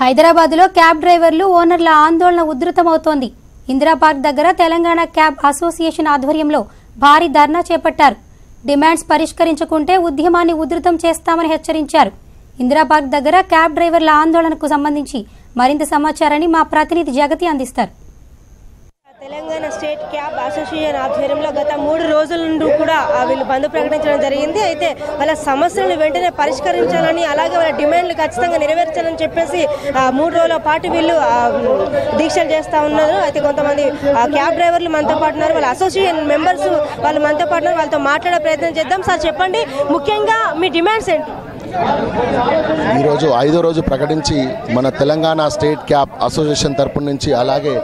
హైదరాబాద్లో క్యాబ్ డ్రైవర్లు ఓనర్ల ఆందోళన ఉధృతమవుతోంది. ఇందిరా పార్క్ దగ్గర తెలంగాణ క్యాబ్ అసోసియేషన్ ఆధ్వర్యంలో భారీ ధర్నా చేపట్టారు. డిమాండ్స్ పరిష్కరించకుంటే ఉద్యమాన్ని ఉధృతం చేస్తామని హెచ్చరించారు. ఇందిరా పార్క్ దగ్గర క్యాబ్ డ్రైవర్ల ఆందోళనకు సంబంధించి మరింత సమాచారాన్ని మా ప్రతినిధి జగతి అందిస్తారు. తెలంగాణ స్టేట్ క్యాబ్ అసోసియేషన్ ఆధ్వర్యంలో గత 3 రోజుల నుండి కూడా వీళ్ళు బంద్ ప్రకటించడం జరిగింది. అయితే వాళ్ళ సమస్యలను వెంటనే పరిష్కరించాలని, అలాగే వాళ్ళ డిమాండ్లు ఖచ్చితంగా నెరవేర్చాలని చెప్పేసి 3 రోజుల పాటు వీళ్ళు దీక్షలు చేస్తూ ఉన్నారు. అయితే కొంతమంది క్యాబ్ డ్రైవర్లు మనతో పాటు ఉన్నారు, వాళ్ళ అసోసియేషన్ మెంబర్స్ వాళ్ళు మనతో పాటు ఉన్నారు. వాళ్ళతో మాట్లాడే ప్రయత్నం చేద్దాం. సార్ చెప్పండి, ముఖ్యంగా మీ డిమాండ్స్ ఏంటి? ఈరోజు 5వ రోజు ప్రకటించి మన తెలంగాణ స్టేట్ క్యాబ్ అసోసియేషన్ తరపు నుంచి, అలాగే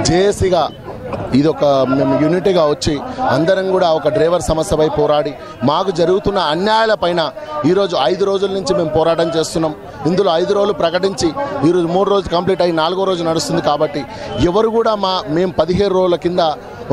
జేఏసీగా ఇదొక మేము యూనిటీగా వచ్చి అందరం కూడా ఒక డ్రైవర్ సమస్యపై పోరాడి మాకు జరుగుతున్న అన్యాయాలపైన ఈరోజు 5 రోజుల నుంచి మేము పోరాటం చేస్తున్నాం. ఇందులో 5 రోజులు ప్రకటించి ఈరోజు 3 రోజులు కంప్లీట్ అయ్యి 4వ రోజు నడుస్తుంది. కాబట్టి ఎవరు కూడా మేము 17 రోజుల కింద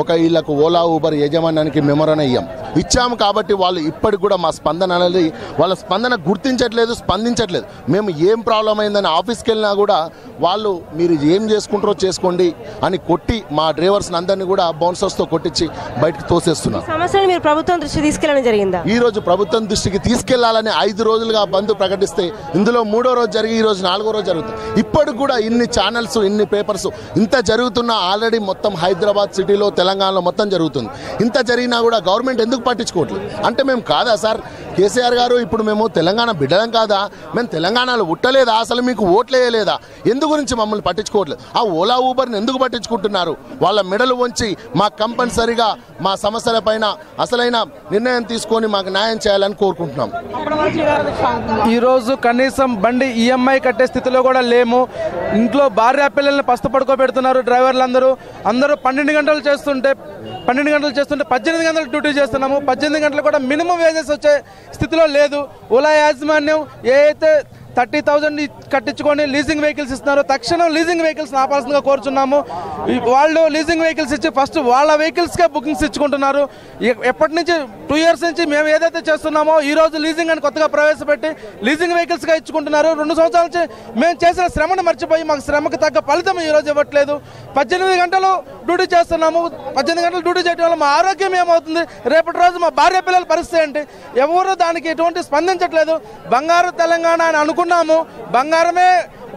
ఒక వీళ్ళకు ఓలా ఊబర్ యాజమాన్యానికి మెమోరాండం ఇచ్చాము. కాబట్టి వాళ్ళు ఇప్పటికి కూడా మా స్పందన అనేది వాళ్ళ స్పందన గుర్తించట్లేదు, స్పందించట్లేదు. మేము ఏం ప్రాబ్లం అయిందని ఆఫీస్కి వెళ్ళినా కూడా వాళ్ళు మీరు ఏం చేసుకుంటారో చేసుకోండి అని కొట్టి మా డ్రైవర్స్ని అందరినీ కూడా బౌన్సర్స్తో కొట్టించి బయటకు తోసేస్తున్నారు. సమస్యను మీరు ప్రభుత్వం దృష్టికి తీసుకెళ్ళడం జరిగిందా? ఈ రోజు ప్రభుత్వం దృష్టికి తీసుకెళ్లాలని 5 రోజులుగా బంద్ ప్రకటిస్తే ఇందులో 3వ రోజు జరిగి ఈ రోజు 4వ రోజు జరుగుతుంది. ఇప్పటికి కూడా ఇన్ని ఛానల్స్, ఇన్ని పేపర్స్ ఇంత జరుగుతున్నా ఆల్రెడీ మొత్తం హైదరాబాద్ సిటీలో, తెలంగాణలో మొత్తం జరుగుతుంది. ఇంత జరిగినా కూడా గవర్నమెంట్ ఎందుకు పట్టించుకోవట్లేదు? అంటే మేము కాదా సార్ కేసీఆర్ గారు, ఇప్పుడు మేము తెలంగాణ బిడ్డలం కాదా? మేము తెలంగాణలో ఉట్టలేదా? అసలు మీకు ఓట్లు వేయలేదా? ఎందు గురించి మమ్మల్ని పట్టించుకోవట్లేదు? ఆ ఓలా ఊబర్ని ఎందుకు పట్టించుకుంటున్నారు? వాళ్ళ మెడలు వంచి మాకు కంపల్సరీగా మా సమస్యల పైన అసలైన నిర్ణయం తీసుకొని మాకు న్యాయం చేయాలని కోరుకుంటున్నాం. ఈరోజు కనీసం బండి ఈఎంఐ కట్టే స్థితిలో కూడా లేము. ఇంట్లో భార్య పిల్లల్ని పడుకోబెడుతున్నారు డ్రైవర్లు అందరూ 12 గంటలు చేస్తుంటే 18 గంటలు డ్యూటీ చేస్తున్నాము. 18 గంటలు కూడా మినిమం వేజెస్ వచ్చే స్థితిలో లేదు. ఓలా యాజమాన్యం ఏదైతే 30,000 కట్టించుకొని లీజింగ్ వెహికల్స్ ఇస్తున్నారు, తక్షణం లీజింగ్ వెహికల్స్ ఆపాల్సిందిగా కోరుచున్నాము. వాళ్ళు లీజింగ్ వెహికల్స్ ఇచ్చి ఫస్ట్ వాళ్ళ వెహికల్స్కే బుకింగ్స్ ఇచ్చుకుంటున్నారు. ఎప్పటి నుంచి 2 years నుంచి మేము ఏదైతే చేస్తున్నామో ఈ రోజు లీజింగ్ అని కొత్తగా ప్రవేశపెట్టి లీజింగ్ వెహికల్స్గా ఇచ్చుకుంటున్నారు. 2 సంవత్సరాల నుంచి మేము చేసిన శ్రమను మర్చిపోయి మాకు శ్రమకు తగ్గ ఫలితం ఈ రోజు ఇవ్వట్లేదు. 18 గంటలు డ్యూటీ చేస్తున్నాము. 18 గంటలు డ్యూటీ చేయడం వల్ల మా ఆరోగ్యం ఏమవుతుంది? రేపటి రోజు మా భార్య పిల్లల పరిస్థితి ఏంటి? ఎవరు దానికి ఎటువంటి స్పందించట్లేదు. బంగారు తెలంగాణ అని అనుకున్నాము, బంగారమే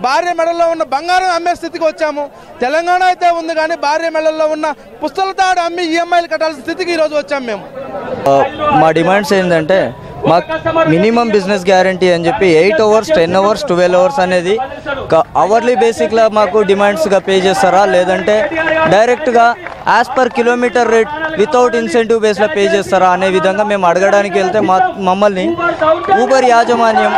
భార్య మెడల్లో ఉన్న బంగారం అమ్మే స్థితికి వచ్చాము. తెలంగాణ అయితే ఉంది కానీ భార్య మెడల్లో ఉన్న పుస్తకాలు అమ్మి ఈఎంఐలు కట్టాల్సిన స్థితికి ఈరోజు వచ్చాము. మేము మా డిమాండ్స్ ఏంటంటే మాకు మినిమం బిజినెస్ గ్యారంటీ అని చెప్పి 8 hours, 10 hours, 12 hours అనేది అవర్లీ బేసిక్లా మాకు డిమాండ్స్గా పే చేస్తారా, లేదంటే డైరెక్ట్గా as per kilometre rate without incentive బేస్లో పే చేస్తారా అనే విధంగా మేము అడగడానికి వెళ్తే మమ్మల్ని ఊబర్ యాజమాన్యం,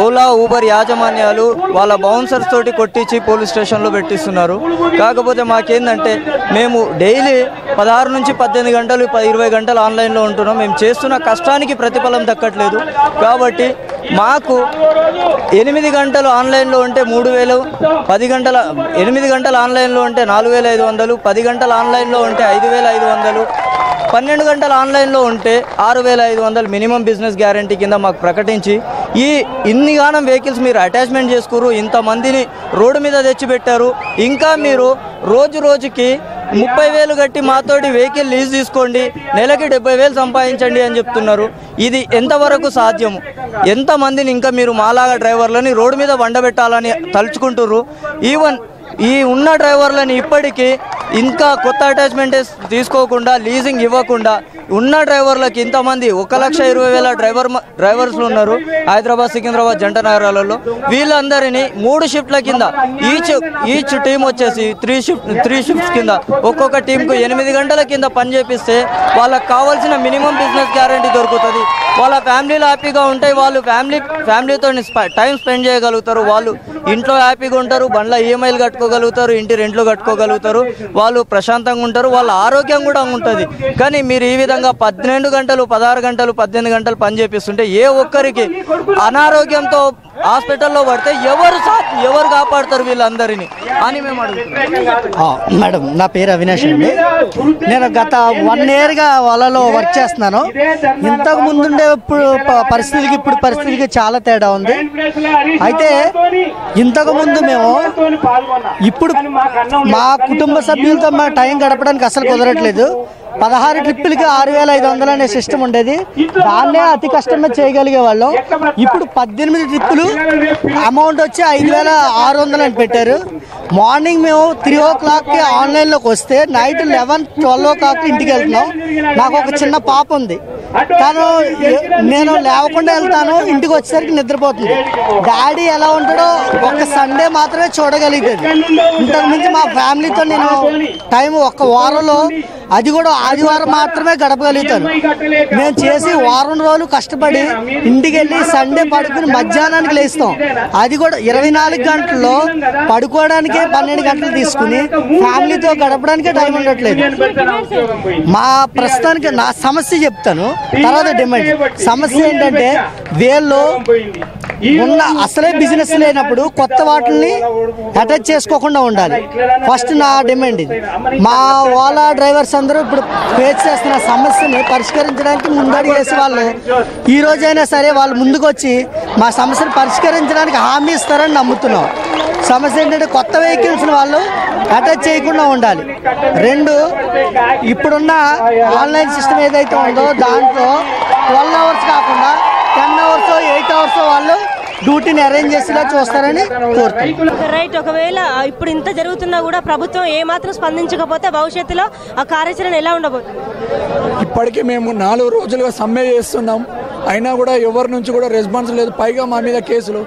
ఓలా ఊబర్ యాజమాన్యాలు వాళ్ళ బౌన్సర్స్ తోటి కొట్టించి పోలీస్ స్టేషన్లో పెట్టిస్తున్నారు. కాకపోతే మాకేందంటే మేము డైలీ 16 నుంచి 18 గంటలు 20 గంటలు ఆన్లైన్లో ఉంటున్నాం. మేము చేస్తున్న కష్టానికి ప్రతిఫలం దక్కట్లేదు. కాబట్టి మాకు 8 గంటలు ఆన్లైన్లో ఉంటే 3,000, 8 గంటలు ఆన్లైన్లో ఉంటే 4,500, 10 గంటలు ఆన్లైన్లో ఉంటే 5,500, 12 గంటలు ఆన్లైన్లో ఉంటే 6,500 మినిమం బిజినెస్ గ్యారంటీ కింద మాకు ప్రకటించి ఇన్ని గానం వెహికల్స్ మీరు అటాచ్మెంట్ చేసుకురు, ఇంతమందిని రోడ్డు మీద తెచ్చిపెట్టారు. ఇంకా మీరు రోజుకి 30,000 కట్టి మాతోటి వెహికల్ లీజ్ తీసుకోండి, నెలకి 70,000 సంపాదించండి అని చెప్తున్నారు. ఇది ఎంతవరకు సాధ్యము? ఎంతమందిని ఇంకా మీరు మాలాగా డ్రైవర్లని రోడ్డు మీద వండబెట్టాలని తలుచుకుంటున్నారు? ఈవెన్ ఈ ఉన్న డ్రైవర్లని ఇప్పటికీ ఇంకా కొత్త అటాచ్మెంట్ తీసుకోకుండా, లీజింగ్ ఇవ్వకుండా ఉన్న డ్రైవర్లకి ఇంతమంది 1,20,000 డ్రైవర్స్లు ఉన్నారు హైదరాబాద్, సికింద్రాబాద్ జంట నగరాలలో. వీళ్ళందరినీ 3 షిఫ్ట్ల కింద ఈచ్ టీం వచ్చేసి 3 షిఫ్ట్స్ కింద ఒక్కొక్క టీంకు 8 గంటల కింద పని చేపిస్తే వాళ్ళకి కావాల్సిన మినిమం బిజినెస్ గ్యారంటీ దొరుకుతుంది. వాళ్ళ ఫ్యామిలీలు హ్యాపీగా ఉంటాయి, వాళ్ళు ఫ్యామిలీతో టైం స్పెండ్ చేయగలుగుతారు, వాళ్ళు ఇంట్లో హ్యాపీగా ఉంటారు, బండ్ల ఈఎంఐలు కట్టుకోగలుగుతారు, ఇంటి రెంట్లు కట్టుకోగలుగుతారు, వాళ్ళు ప్రశాంతంగా ఉంటారు, వాళ్ళ ఆరోగ్యం కూడా ఉంటుంది. కానీ మీరు ఈ విధంగా విధంగా 12 గంటలు 16 గంటలు 18 గంటలు పని చేపిస్తుంటే ఏ ఒక్కరికి అనారోగ్యంతో హాస్పిటల్లో పడితే ఎవరు కాపాడతారు వీళ్ళందరినీ అని మేము అడుగుతున్నాం. మేడం, నా పేరు అవినాష్ అండి. నేను గత 1 ఇయర్గా వాళ్ళలో వర్క్ చేస్తున్నాను. ఇంతకు ముందుండే పరిస్థితికి ఇప్పుడు పరిస్థితికి చాలా తేడా ఉంది. అయితే ఇంతకు ముందు మేము ఇప్పుడు మా కుటుంబ సభ్యులతో మా టైం గడపడానికి అసలు కుదరట్లేదు. 16 ట్రిప్పులకి 6,500 అనే సిస్టమ్ ఉండేది. దాన్నే అతి కష్టంగా చేయగలిగే వాళ్ళం. ఇప్పుడు 18 ట్రిప్పులు అమౌంట్ వచ్చి 5,600 అని పెట్టారు. మార్నింగ్ మేము 3 o'clock ఆన్లైన్లోకి వస్తే నైట్ 11, 12 o'clock ఇంటికి వెళ్తున్నాం. నాకు ఒక చిన్న పాప ఉంది. నేను లేవకుండా వెళ్తాను, ఇంటికి వచ్చేసరికి నిద్రపోతుంది. డాడీ ఎలా ఉంటాడో ఒక సండే మాత్రమే చూడగలిగేది. ఇంతకు మించి మా ఫ్యామిలీతో నేను టైం ఒక వారంలో అది కూడా ఆదివారం మాత్రమే గడపగలుగుతాను. మేము చేసి వారం రోజులు కష్టపడి ఇంటికి వెళ్ళి సండే పడుకుని మధ్యాహ్నానికి లేస్తాం. అది కూడా 24 గంటల్లో పడుకోవడానికే 12 గంటలు తీసుకుని ఫ్యామిలీతో గడపడానికే టైం ఉండట్లేదు. మా ప్రస్తుతానికి నా సమస్య చెప్తాను, తర్వాత డిమాండ్. సమస్య ఏంటంటే వీళ్ళు ఉన్న అసలే బిజినెస్ లేనప్పుడు కొత్త వాటిని అటాచ్ చేసుకోకుండా ఉండాలి. ఫస్ట్ నా డిమాండ్ ఇది. మా ఓలా డ్రైవర్స్ అందరూ ఇప్పుడు ఫేస్ చేస్తున్న సమస్యని పరిష్కరించడానికి ముందడుగు వేసి వాళ్ళు ఈ రోజైనా సరే వాళ్ళు ముందుకు వచ్చి మా సమస్యను పరిష్కరించడానికి హామీ ఇస్తారని నమ్ముతున్నాం. సమస్య ఏంటంటే కొత్త వెహికల్స్ వాళ్ళు అటాచ్ చేయకుండా ఉండాలి. 2, ఇప్పుడున్న ఆన్లైన్ సిస్టమ్ ఏదైతే ఉందో దాంట్లో 12 hours కాకుండా 10 hours 8 hours వాళ్ళు డ్యూటీని అరేంజ్ చేసేలా చూస్తారని కోరుతున్నాం. రైట్. ఒకవేళ ఇప్పుడు ఇంత జరుగుతున్నా కూడా ప్రభుత్వం ఏమాత్రం స్పందించకపోతే భవిష్యత్తులో ఆ కార్యాచరణ ఎలా ఉండబోతుంది? ఇప్పటికీ మేము 4 రోజులుగా సమ్మె చేస్తున్నాం. అయినా కూడా ఎవరి నుంచి కూడా రెస్పాన్స్ లేదు. పైగా మా మీద కేసులు.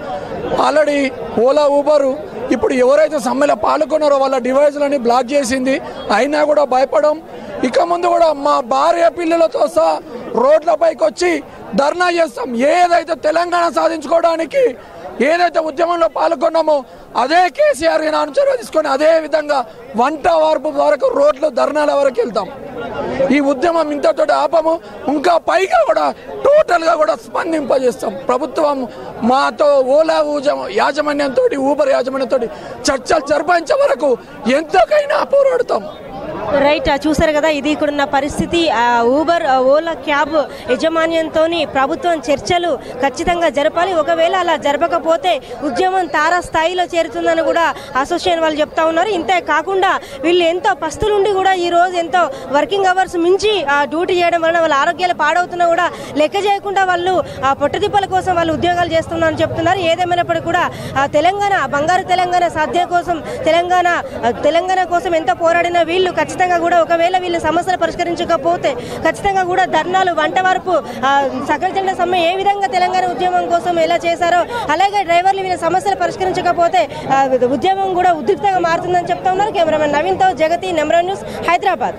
ఆల్రెడీ ఓలా ఊబరు ఇప్పుడు ఎవరైతే సమ్మెలో పాల్గొన్నారో వాళ్ళ డివైజ్లని బ్లాక్ చేసింది. అయినా కూడా భయపడం. ఇక ముందు కూడా మా భార్య పిల్లలతో సహా రోడ్లపైకి వచ్చి ధర్నా చేస్తాం. ఏదైతే తెలంగాణ సాధించుకోవడానికి ఏదైతే ఉద్యమంలో పాల్గొన్నామో అదే కేసీఆర్ అనుచరణ తీసుకొని అదే విధంగా వంట వార్పు వరకు రోడ్లు ధర్నాల వరకు వెళ్తాం. ఈ ఉద్యమం ఇంతతో ఆపము. ఇంకా పైగా కూడా టోటల్గా కూడా స్పందింపజేస్తాం. ప్రభుత్వం మాతో ఓలా యాజమాన్యంతో ఊబర్ యాజమాన్యంతో చర్చలు జరిపించే వరకు ఎంతకైనా పోరాడతాం. రైట్. చూసారు కదా, ఇది ఇక్కడున్న పరిస్థితి. ఊబర్ ఓలా క్యాబ్ యజమాన్యంతో ప్రభుత్వం చర్చలు ఖచ్చితంగా జరపాలి. ఒకవేళ అలా జరపకపోతే ఉద్యమం తారాస్థాయిలో చేరుతుందని కూడా అసోసియేషన్ వాళ్ళు చెప్తా ఉన్నారు. ఇంతే కాకుండా వీళ్ళు ఎంతో పస్తులుండి కూడా ఈ రోజు ఎంతో వర్కింగ్ అవర్స్ మించి డ్యూటీ చేయడం వలన వాళ్ళ ఆరోగ్యాలు పాడవుతున్నా కూడా లెక్క చేయకుండా వాళ్ళు పొట్టదిప్పల కోసం వాళ్ళు ఉద్యోగాలు చేస్తున్నారని చెప్తున్నారు. ఏదేమైనప్పటికీ కూడా తెలంగాణ బంగారు తెలంగాణ సాధ్యం కోసం తెలంగాణ కోసం ఎంతో పోరాడిన వీళ్ళు ఖచ్చితంగా కూడా ఒకవేళ వీళ్ళు సమస్యలు పరిష్కరించకపోతే ఖచ్చితంగా కూడా ధర్నాలు వంట వరపు సకల జెండా సమ్మె ఏ విధంగా తెలంగాణ ఉద్యమం కోసం ఎలా చేశారో అలాగే డ్రైవర్లు వీళ్ళ సమస్యలు పరిష్కరించకపోతే ఉద్యమం కూడా ఉద్రిక్తంగా మారుతుందని చెప్తా ఉన్నారు. కెమెరామెన్ నవీన్తో జగతి, నెంబర్ 1 న్యూస్, హైదరాబాద్.